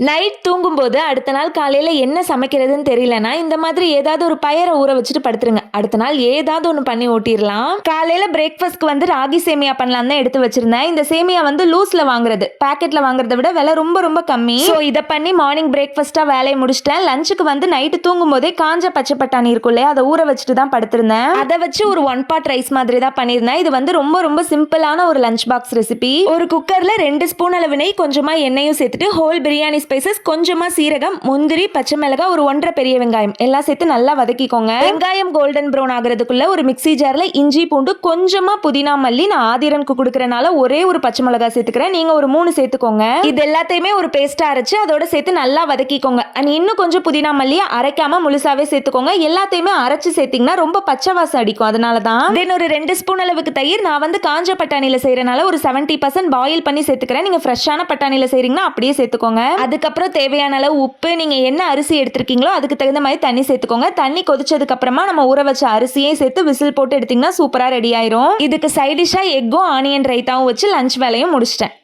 Night தூங்கும்போது அடுத்த நாள் காலையில என்ன சமைக்கிறதுன்னு தெரியலனா இந்த மாதிரி ஏதாவது ஒரு பயரை ஊற வச்சுட்டு படுத்துருங்க. அடுத்த நாள் ஏதாவது ஒன்று பண்ணி ஓட்டிடலாம். காலையில பிரேக்ஃபாஸ்ட்க்கு வந்து ராகி சேமியா பண்ணலாம் தான் எடுத்து வச்சிருந்தேன். இந்த சேமியா வந்து லூஸ்ல வாங்குறது, பாக்கெட்ல வாங்குறத விட விலை ரொம்ப ரொம்ப கம்மி. ஸோ இதை பண்ணி மார்னிங் பிரேக்ஃபாஸ்டா வேலையை முடிச்சிட்டேன். லஞ்சுக்கு வந்து நைட்டு தூங்கும் போதே காஞ்ச பச்சை பட்டாணி இருக்கும் இல்லையா, அதை ஊற வச்சுட்டு தான் படுத்திருந்தேன். அதை வச்சு ஒரு 1 pot ரைஸ் மாதிரி தான் பண்ணியிருந்தேன். இது வந்து ரொம்ப ரொம்ப சிம்பிளான ஒரு லஞ்ச் பாக்ஸ் ரெசிபி. ஒரு குக்கர்ல 2 ஸ்பூன் அளவு நெய், கொஞ்சமா எண்ணெயும் சேர்த்துட்டு ஹோல் பிரியாணி ஸ்பைசஸ், கொஞ்சமா சீரகம், முந்திரி, பச்சை மிளகாய், ஒரு 1.5 பெரிய வெங்காயம் எல்லாம் சேர்த்து நல்லா வதக்கிக்கோங்க. வெங்காயம் கோல்டன் ப்ரௌன் ஆகிறதுக்குள்ள ஒரு மிக்ஸி ஜார்ல இஞ்சி பூண்டு, கொஞ்சமா புதினா மல்லி, நான் ஆதிரனுக்கு கொடுக்கறனால ஒரே ஒரு பச்சை மிளகாய் சேர்த்துக்கிறேன், நீங்க ஒரு 3 சேர்த்துக்கோங்க. இது எல்லாத்தையுமே ஒரு பேஸ்டா அரைச்சு அதோட சேர்த்து நல்லா வதக்கிக்கோங்க. அண்ட் இன்னும் கொஞ்சம் புதினா மல்லியை அரைக்காம முழுசாவே சேர்த்துக்கோங்க. எல்லாத்தையுமே அரைச்சு சேர்த்தீங்கன்னா ரொம்ப பச்சை வாசம் அடிக்கும், அதனால தான். தென் ஒரு 2 ஸ்பூன் அளவுக்கு தயிர், நான் வந்து காஞ்ச பட்டாணியில செய்யறனால ஒரு 70% பாயில் பண்ணி சேர்த்துக்கிறேன். நீங்க ஃப்ரெஷ்ஷான பட்டாணியில செய்றீங்கன்னா அப்படியே சேர்த்துக்கோங்க. அதுக்கப்புறம் தேவையான அளவு உப்பு, நீங்க என்ன அரிசி எடுத்திருக்கீங்களோ அதுக்கு தகுந்த மாதிரி தண்ணி சேர்த்துக்கோங்க. தண்ணி கொதிச்சதுக்கு அப்புறமா நம்ம ஊற வச்ச அரிசியை சேர்த்து விசில் போட்டு எடுத்தீங்கன்னா சூப்பரா ரெடி ஆயிரும். இதுக்கு சைட் டிஷ்ஷா எக்கும் ஆனியன் ரைத்தாவும் வச்சு லஞ்ச் வேலையும் முடிச்சிட்டேன்.